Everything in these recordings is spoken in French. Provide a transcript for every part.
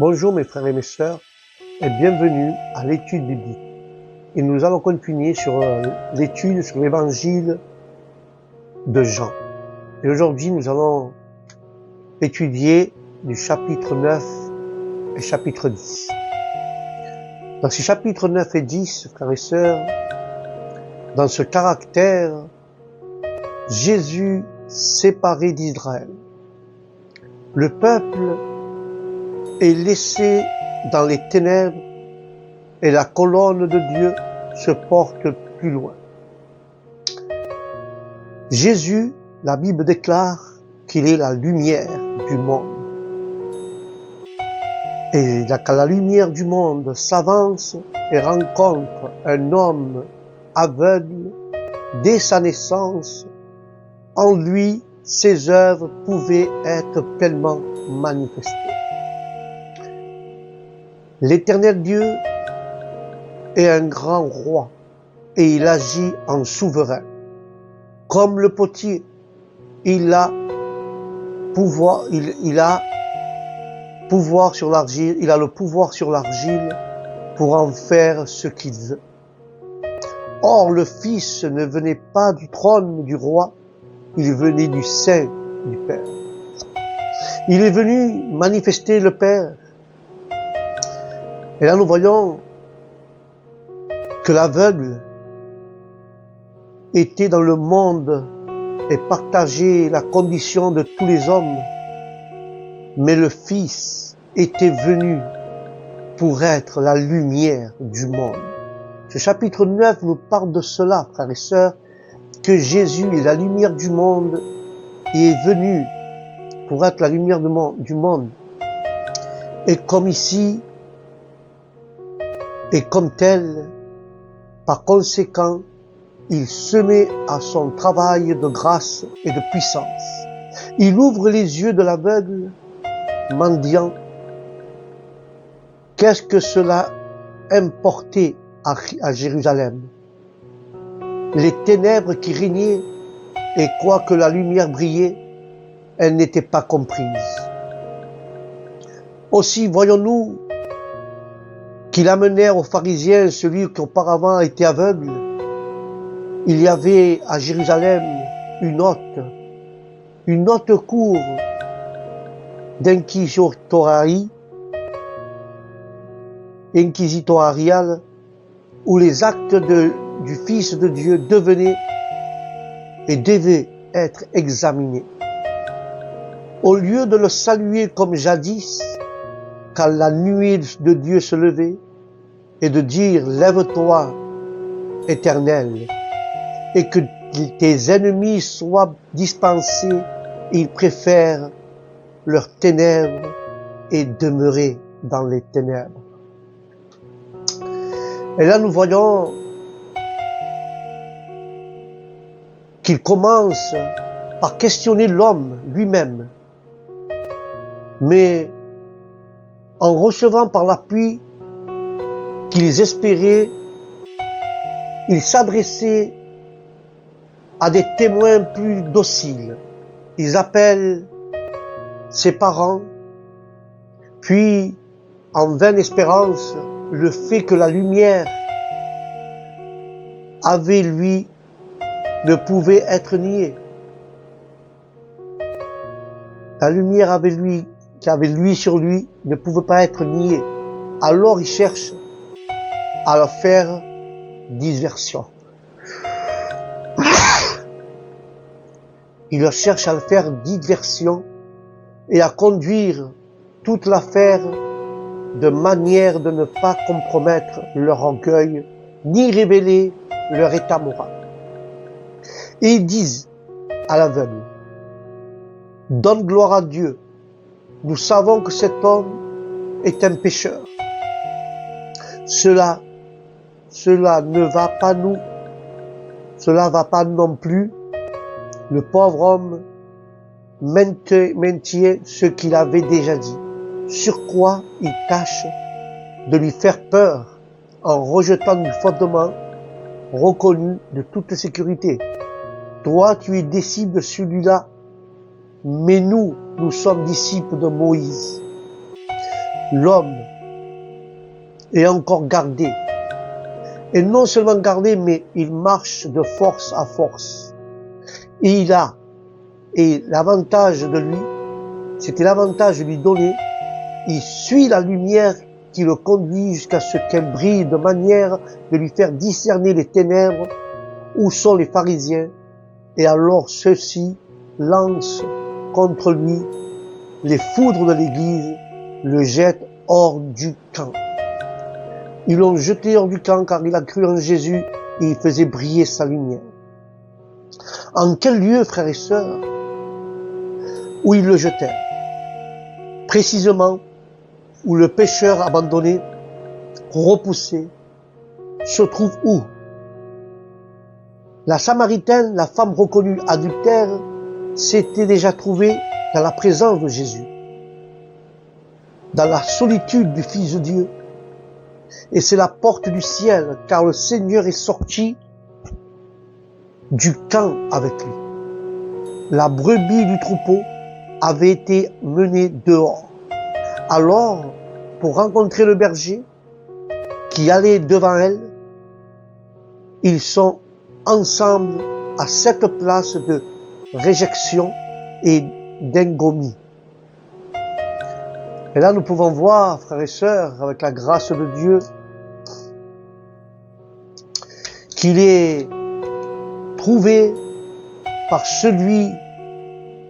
Bonjour mes frères et mes sœurs et bienvenue à l'étude biblique. Et nous allons continuer sur l'étude sur l'évangile de Jean. Et aujourd'hui nous allons étudier du chapitre 9 et chapitre 10. Dans ces chapitres 9 et 10, frères et sœurs, dans ce caractère, Jésus séparé d'Israël. Le peuple est laissé dans les ténèbres et la colonne de Dieu se porte plus loin. Jésus, la Bible déclare qu'il est la lumière du monde. Et quand la lumière du monde s'avance et rencontre un homme aveugle, dès sa naissance, en lui, ses œuvres pouvaient être pleinement manifestées. L'Éternel Dieu est un grand roi et il agit en souverain. Comme le potier, il a pouvoir sur l'argile, il a le pouvoir sur l'argile pour en faire ce qu'il veut. Or, le Fils ne venait pas du trône du roi, il venait du sein du Père. Il est venu manifester le Père. Et là, nous voyons que l'aveugle était dans le monde et partageait la condition de tous les hommes. Mais le Fils était venu pour être la lumière du monde. Ce chapitre 9 nous parle de cela, frères et sœurs, que Jésus est la lumière du monde et est venu pour être la lumière du monde. Et comme ici, et comme tel, par conséquent, il se met à son travail de grâce et de puissance. Il ouvre les yeux de l'aveugle, mendiant. Qu'est-ce que cela importait à Jérusalem? Les ténèbres qui régnaient, et quoique la lumière brillait, elle n'était pas comprise. Aussi voyons-nous qu'il amenait aux pharisiens celui qui auparavant était aveugle. Il y avait à Jérusalem une haute cour inquisitoriale, où les actes du Fils de Dieu devenaient et devaient être examinés. Au lieu de le saluer comme jadis, quand la nuée de Dieu se levait, et de dire « Lève-toi, Éternel, et que tes ennemis soient dispensés », ils préfèrent leurs ténèbres et demeurer dans les ténèbres. Et là, nous voyons qu'il commence par questionner l'homme lui-même, mais en recevant par l'appui qu'ils espéraient, ils s'adressaient à des témoins plus dociles. Ils appellent ses parents, puis, en vaine espérance, le fait que la lumière avait lui ne pouvait être niée. La lumière qui avait lui sur lui ne pouvait pas être niée. Alors il cherche à leur faire diversion. Il leur cherche à faire diversion et à conduire toute l'affaire de manière de ne pas compromettre leur orgueil, ni révéler leur état moral. Et ils disent à l'aveugle, « Donne gloire à Dieu, nous savons que cet homme est un pécheur. » Cela ne va pas nous, cela va pas non plus. Le pauvre homme maintient ce qu'il avait déjà dit. Sur quoi il tâche de lui faire peur en rejetant du fondement reconnu de toute sécurité. Toi, tu es disciple de celui-là, mais nous sommes disciples de Moïse. l'homme est encore gardé. Et non seulement gardé, mais il marche de force à force. Et l'avantage de lui, c'était l'avantage de lui donner, il suit la lumière qui le conduit jusqu'à ce qu'elle brille de manière de lui faire discerner les ténèbres, où sont les pharisiens, et alors ceux-ci lancent contre lui les foudres de l'église, le jettent hors du camp. Ils l'ont jeté hors du camp car il a cru en Jésus et il faisait briller sa lumière. En quel lieu, frères et sœurs, où ils le jetèrent? Précisément où le pécheur abandonné, repoussé, se trouve où? La Samaritaine, la femme reconnue adultère, s'était déjà trouvée dans la présence de Jésus, dans la solitude du Fils de Dieu. Et c'est la porte du ciel, car le Seigneur est sorti du camp avec lui. La brebis du troupeau avait été menée dehors. Alors, pour rencontrer le berger qui allait devant elle, ils sont ensemble à cette place de réjection et d'ingomie. Et là, nous pouvons voir, frères et sœurs, avec la grâce de Dieu, qu'il est trouvé par celui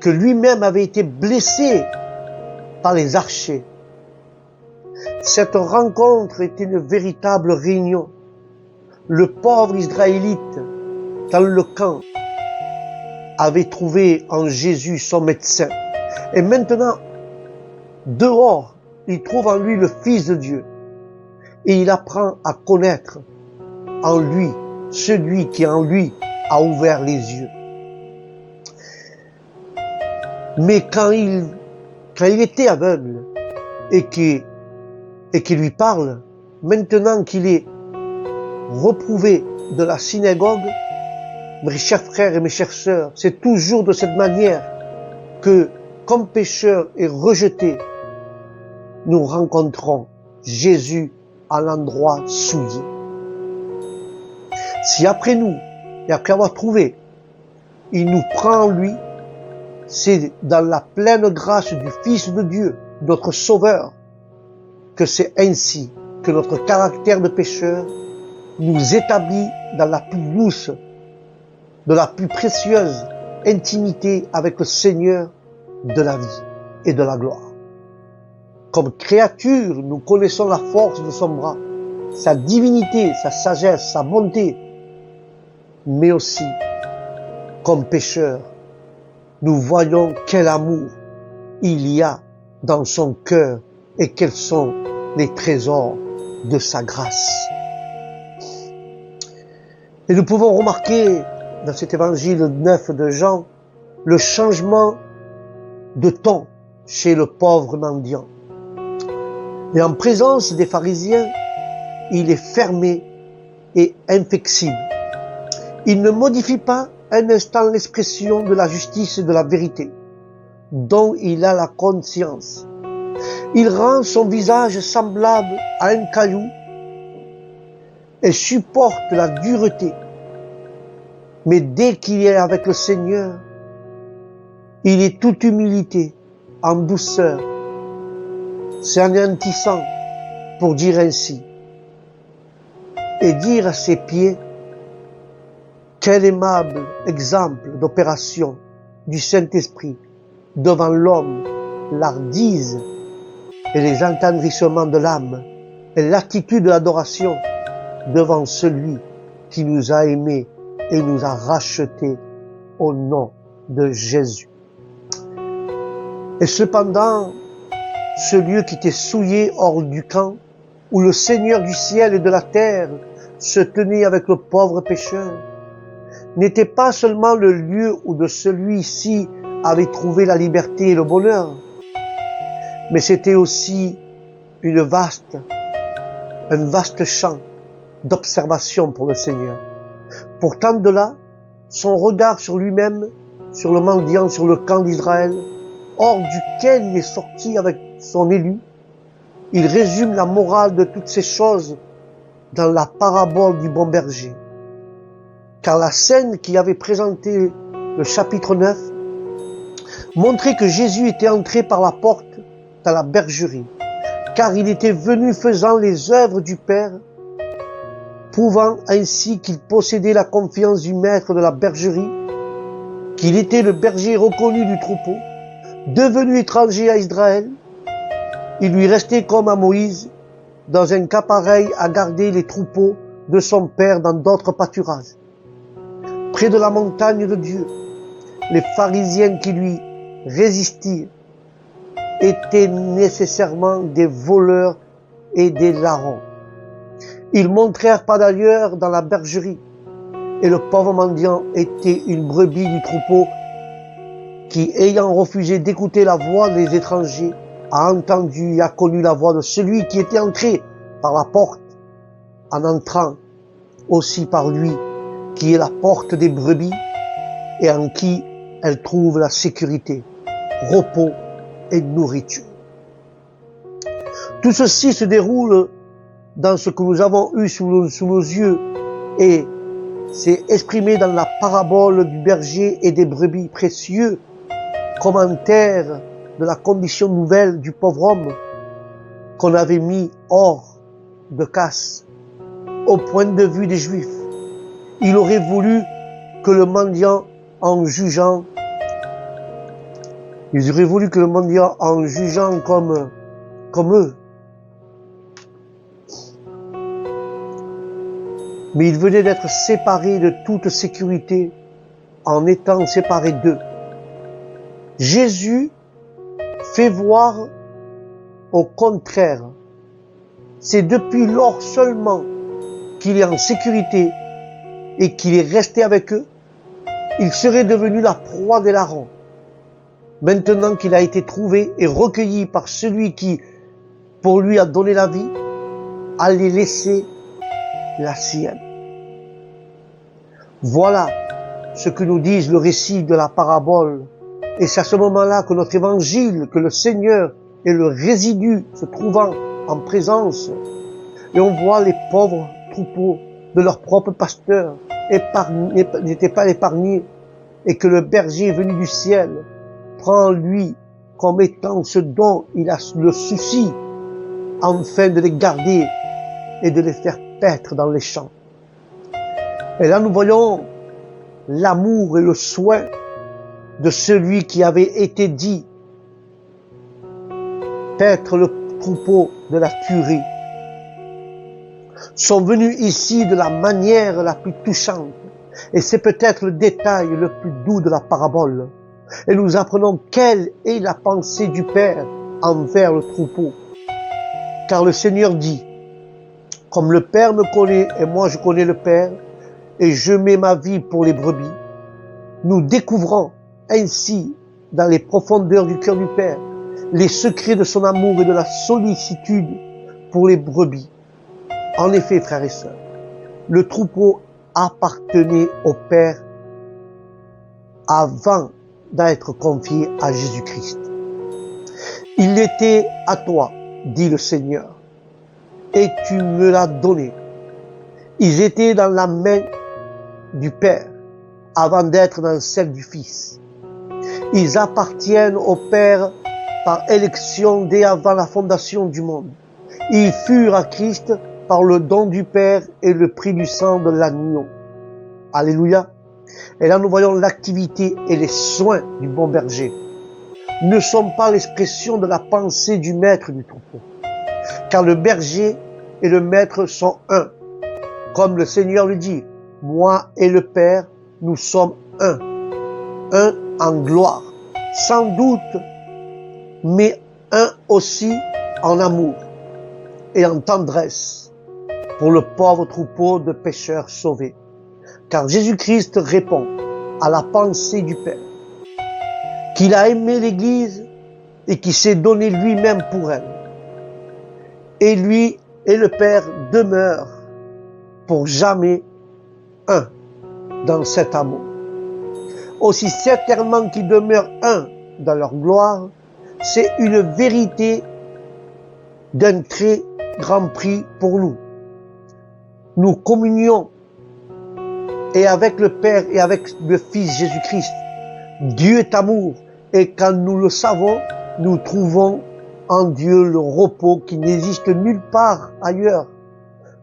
que lui-même avait été blessé par les archers. Cette rencontre était une véritable réunion. Le pauvre Israélite, dans le camp, avait trouvé en Jésus son médecin. Et maintenant, dehors, il trouve en lui le Fils de Dieu. Et il apprend à connaître en lui celui qui en lui a ouvert les yeux. Mais quand il était aveugle et qu'il lui parle, maintenant qu'il est reprouvé de la synagogue, mes chers frères et mes chères sœurs, c'est toujours de cette manière que, comme pécheurs et rejetés, nous rencontrons Jésus à l'endroit souillé. Si après nous, et après avoir trouvé, il nous prend en lui, c'est dans la pleine grâce du Fils de Dieu, notre Sauveur, que c'est ainsi que notre caractère de pécheur nous établit dans la plus douce, de la plus précieuse intimité avec le Seigneur de la vie et de la gloire. Comme créature, nous connaissons la force de son bras, sa divinité, sa sagesse, sa bonté, mais aussi, comme pécheurs, nous voyons quel amour il y a dans son cœur et quels sont les trésors de sa grâce. Et nous pouvons remarquer dans cet évangile 9 de Jean le changement de ton chez le pauvre mendiant. Et en présence des pharisiens, il est fermé et inflexible. Il ne modifie pas un instant l'expression de la justice et de la vérité, dont il a la conscience. Il rend son visage semblable à un caillou et supporte la dureté. Mais dès qu'il est avec le Seigneur, il est toute humilité, en douceur, s'anéantissant, pour dire ainsi, et dire à ses pieds, quel aimable exemple d'opération du Saint-Esprit devant l'homme, l'hardise et les entendrissements de l'âme et l'attitude de l'adoration devant celui qui nous a aimés et nous a rachetés au nom de Jésus. Et cependant, ce lieu qui était souillé hors du camp, où le Seigneur du ciel et de la terre se tenait avec le pauvre pécheur, n'était pas seulement le lieu où de celui-ci avait trouvé la liberté et le bonheur, mais c'était aussi un vaste champ d'observation pour le Seigneur. Pourtant de là, son regard sur lui-même, sur le mendiant, sur le camp d'Israël, hors duquel il est sorti avec son élu, il résume la morale de toutes ces choses dans la parabole du bon berger. Car la scène qui avait présenté le chapitre 9 montrait que Jésus était entré par la porte dans la bergerie, car il était venu faisant les œuvres du Père, prouvant ainsi qu'il possédait la confiance du maître de la bergerie, qu'il était le berger reconnu du troupeau, devenu étranger à Israël. Il lui restait comme à Moïse, dans un cas pareil, à garder les troupeaux de son père dans d'autres pâturages. Près de la montagne de Dieu, les pharisiens qui lui résistirent étaient nécessairement des voleurs et des larrons. Ils montrèrent par d'ailleurs dans la bergerie, et le pauvre mendiant était une brebis du troupeau qui, ayant refusé d'écouter la voix des étrangers, a entendu et a connu la voix de celui qui était entré par la porte, en entrant aussi par lui, qui est la porte des brebis, et en qui elle trouve la sécurité, repos et nourriture. Tout ceci se déroule dans ce que nous avons eu sous nos yeux et c'est exprimé dans la parabole du berger et des brebis, précieux commentaire de la condition nouvelle du pauvre homme qu'on avait mis hors de casse. Au point de vue des Juifs, il aurait voulu que le mendiant en jugeant comme eux. Mais il venait d'être séparé de toute sécurité en étant séparé d'eux. Jésus fait voir au contraire. C'est depuis lors seulement qu'il est en sécurité et qu'il est resté avec eux, il serait devenu la proie des larrons. Maintenant qu'il a été trouvé et recueilli par celui qui, pour lui, a donné la vie, allait laisser la sienne. Voilà ce que nous dit le récit de la parabole. Et c'est à ce moment-là que notre évangile, que le Seigneur est le résidu se trouvant en présence. Et on voit les pauvres troupeaux de leur propre pasteur n'étaient pas épargnés. Et que le berger venu du ciel prend lui comme étant ce dont il a le souci, afin de les garder et de les faire paître dans les champs. Et là nous voyons l'amour et le soin de celui qui avait été dit paître le troupeau de la tuerie, sont venus ici de la manière la plus touchante. Et c'est peut-être le détail le plus doux de la parabole. Et nous apprenons quelle est la pensée du Père envers le troupeau. Car le Seigneur dit, comme le Père me connaît et moi je connais le Père, et je mets ma vie pour les brebis, nous découvrons ainsi dans les profondeurs du cœur du Père les secrets de son amour et de la sollicitude pour les brebis. En effet, frères et sœurs, le troupeau appartenait au Père avant d'être confié à Jésus-Christ. Il était à toi, dit le Seigneur, et tu me l'as donné. Ils étaient dans la main du Père avant d'être dans celle du Fils. Ils appartiennent au Père par élection dès avant la fondation du monde. Ils furent à Christ par le don du Père et le prix du sang de l'agneau. Alléluia. Et là nous voyons l'activité et les soins du bon berger ne sont pas l'expression de la pensée du maître du troupeau. Car le berger et le maître sont un. Comme le Seigneur le dit, moi et le Père, nous sommes un. Un en gloire, sans doute, mais un aussi en amour et en tendresse pour le pauvre troupeau de pécheurs sauvés. Car Jésus-Christ répond à la pensée du Père, qu'il a aimé l'Église et qui s'est donné lui-même pour elle. Et lui et le Père demeurent pour jamais un dans cet amour. Aussi certainement qu'ils demeurent un dans leur gloire, c'est une vérité d'un très grand prix pour nous. Nous communions et avec le Père et avec le Fils Jésus-Christ. Dieu est amour et quand nous le savons, nous trouvons en Dieu le repos qui n'existe nulle part ailleurs.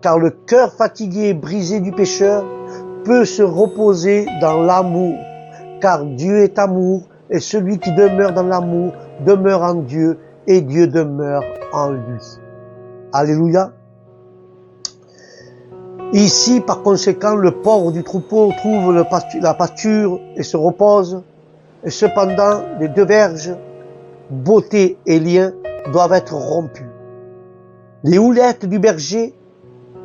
Car le cœur fatigué et brisé du pécheur peut se reposer dans l'amour. Car Dieu est amour et celui qui demeure dans l'amour demeure en Dieu et Dieu demeure en lui. Alléluia. Ici, par conséquent, le pauvre du troupeau trouve la pâture et se repose. Et cependant, les deux verges, beauté et lien, doivent être rompus. Les houlettes du berger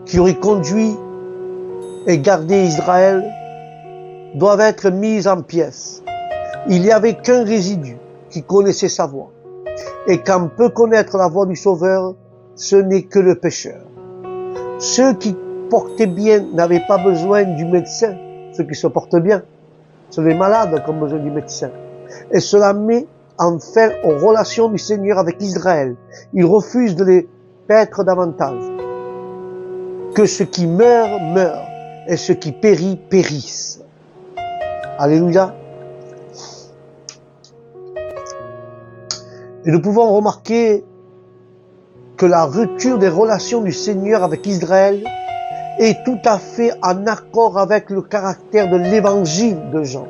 qui aurait conduit et gardé Israël doivent être mises en pièces. Il n'y avait qu'un résidu qui connaissait sa voix. Et quand peut connaître la voix du Sauveur, ce n'est que le pécheur. Ceux qui portaient bien n'avaient pas besoin du médecin. Ceux qui se portent bien, c'est les malades qui ont besoin du médecin. Et cela met en fin aux relations du Seigneur avec Israël. Il refuse de les paître davantage. Que ce qui meurt, meurt, et ce qui périt, périsse. Alléluia. Et nous pouvons remarquer que la rupture des relations du Seigneur avec Israël est tout à fait en accord avec le caractère de l'évangile de Jean.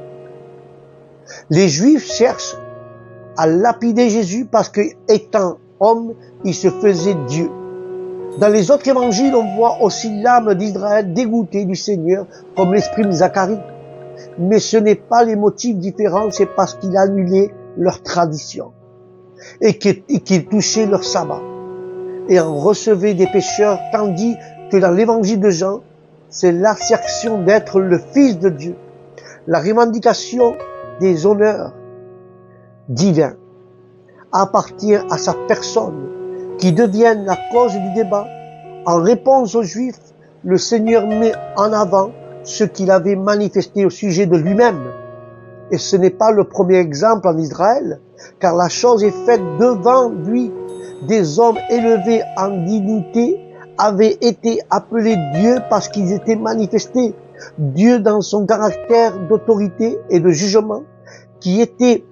Les Juifs cherchent à lapider Jésus parce que, étant homme, il se faisait Dieu. Dans les autres évangiles, on voit aussi l'âme d'Israël dégoûtée du Seigneur, comme l'exprime Zacharie. Mais ce n'est pas les motifs différents, c'est parce qu'il annulait leur tradition et qu'il touchait leur sabbat et en recevait des pécheurs, tandis que dans l'évangile de Jean, c'est l'assertion d'être le Fils de Dieu, la revendication des honneurs divins appartient à sa personne, qui deviennent la cause du débat. En réponse aux Juifs, le Seigneur met en avant ce qu'il avait manifesté au sujet de lui-même. Et ce n'est pas le premier exemple en Israël, car la chose est faite devant lui. Des hommes élevés en dignité avaient été appelés Dieu parce qu'ils étaient manifestés. Dieu dans son caractère d'autorité et de jugement, qui était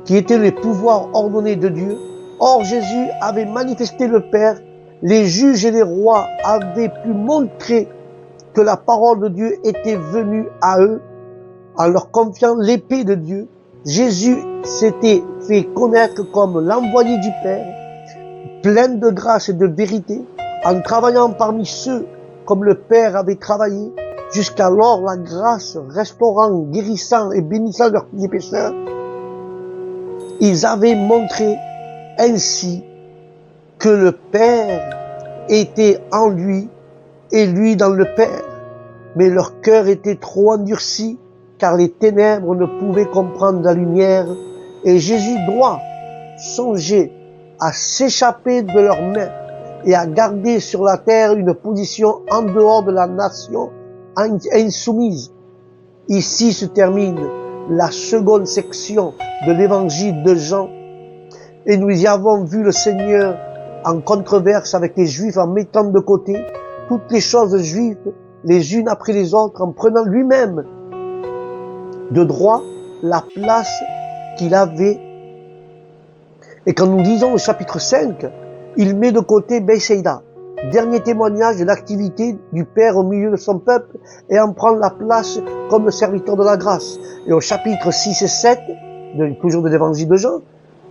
les pouvoirs ordonnés de Dieu. Or, Jésus avait manifesté le Père. Les juges et les rois avaient pu montrer que la parole de Dieu était venue à eux en leur confiant l'épée de Dieu. Jésus s'était fait connaître comme l'envoyé du Père, plein de grâce et de vérité, en travaillant parmi ceux comme le Père avait travaillé, jusqu'alors la grâce restaurant, guérissant et bénissant leurs pécheurs. Ils avaient montré ainsi que le Père était en lui et lui dans le Père. Mais leur cœur était trop endurci, car les ténèbres ne pouvaient comprendre la lumière, et Jésus doit songer à s'échapper de leurs mains et à garder sur la terre une position en dehors de la nation insoumise. Ici se termine la seconde section de l'évangile de Jean, et nous y avons vu le Seigneur en controverse avec les Juifs en mettant de côté toutes les choses juives les unes après les autres, en prenant lui-même de droit la place qu'il avait. Et quand nous lisons au chapitre 5, il met de côté Bétsaïda, dernier témoignage de l'activité du Père au milieu de son peuple, et en prend la place comme le serviteur de la grâce. Et au chapitre 6 et 7, toujours de l'évangile de Jean,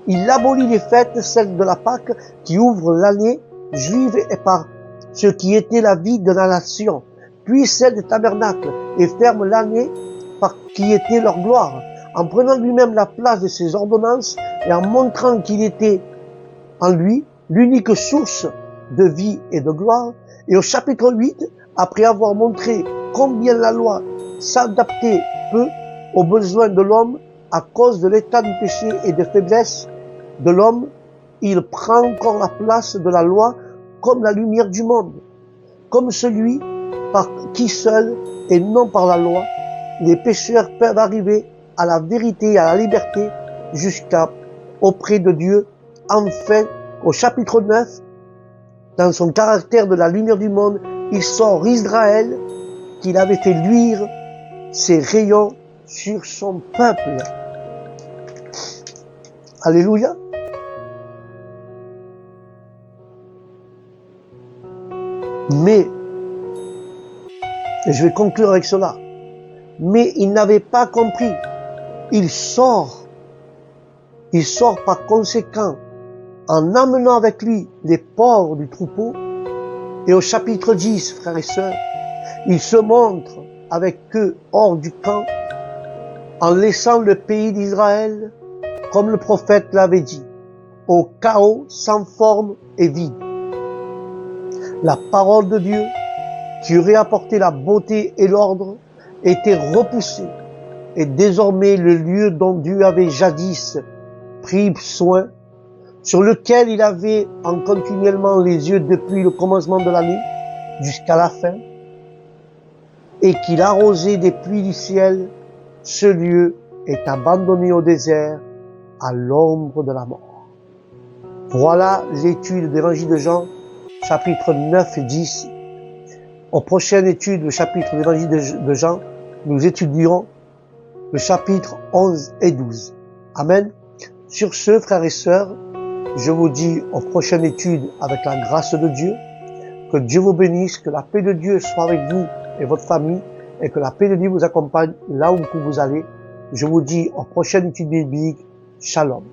il abolit les fêtes, celles de la Pâque, qui ouvrent l'année juive et par ce qui était la vie de la nation, puis celle des tabernacles, et ferme l'année par qui était leur gloire, en prenant lui-même la place de ses ordonnances et en montrant qu'il était en lui l'unique source de vie et de gloire. Et au chapitre 8, après avoir montré combien la loi s'adaptait peu aux besoins de l'homme à cause de l'état du péché et de faiblesse de l'homme, il prend encore la place de la loi comme la lumière du monde, comme celui par qui seul et non par la loi, les pécheurs peuvent arriver à la vérité et à la liberté jusqu'à auprès de Dieu. Enfin, Au chapitre 9, dans son caractère de la lumière du monde, il sort Israël qu'il avait fait luire ses rayons sur son peuple. Alléluia. Mais, et je vais conclure avec cela, mais il n'avait pas compris. Il sort par conséquent en amenant avec lui les porcs du troupeau. Et au chapitre 10, frères et sœurs, il se montre avec eux hors du camp en laissant le pays d'Israël, comme le prophète l'avait dit, au chaos sans forme et vide. La parole de Dieu, qui aurait apporté la beauté et l'ordre, était repoussée. Et désormais le lieu dont Dieu avait jadis pris soin, sur lequel il avait en continuellement les yeux depuis le commencement de l'année jusqu'à la fin, et qu'il arrosait des pluies du ciel, ce lieu est abandonné au désert, à l'ombre de la mort. Voilà l'étude de l'évangile de Jean, chapitre 9 et 10. Aux prochaines études, le chapitre de l'évangile de Jean, nous étudierons le chapitre 11 et 12. Amen. Sur ce, frères et sœurs, je vous dis aux prochaines études avec la grâce de Dieu. Que Dieu vous bénisse, que la paix de Dieu soit avec vous et votre famille, et que la paix de Dieu vous accompagne là où vous allez. Je vous dis aux prochaines études bibliques. Shalom.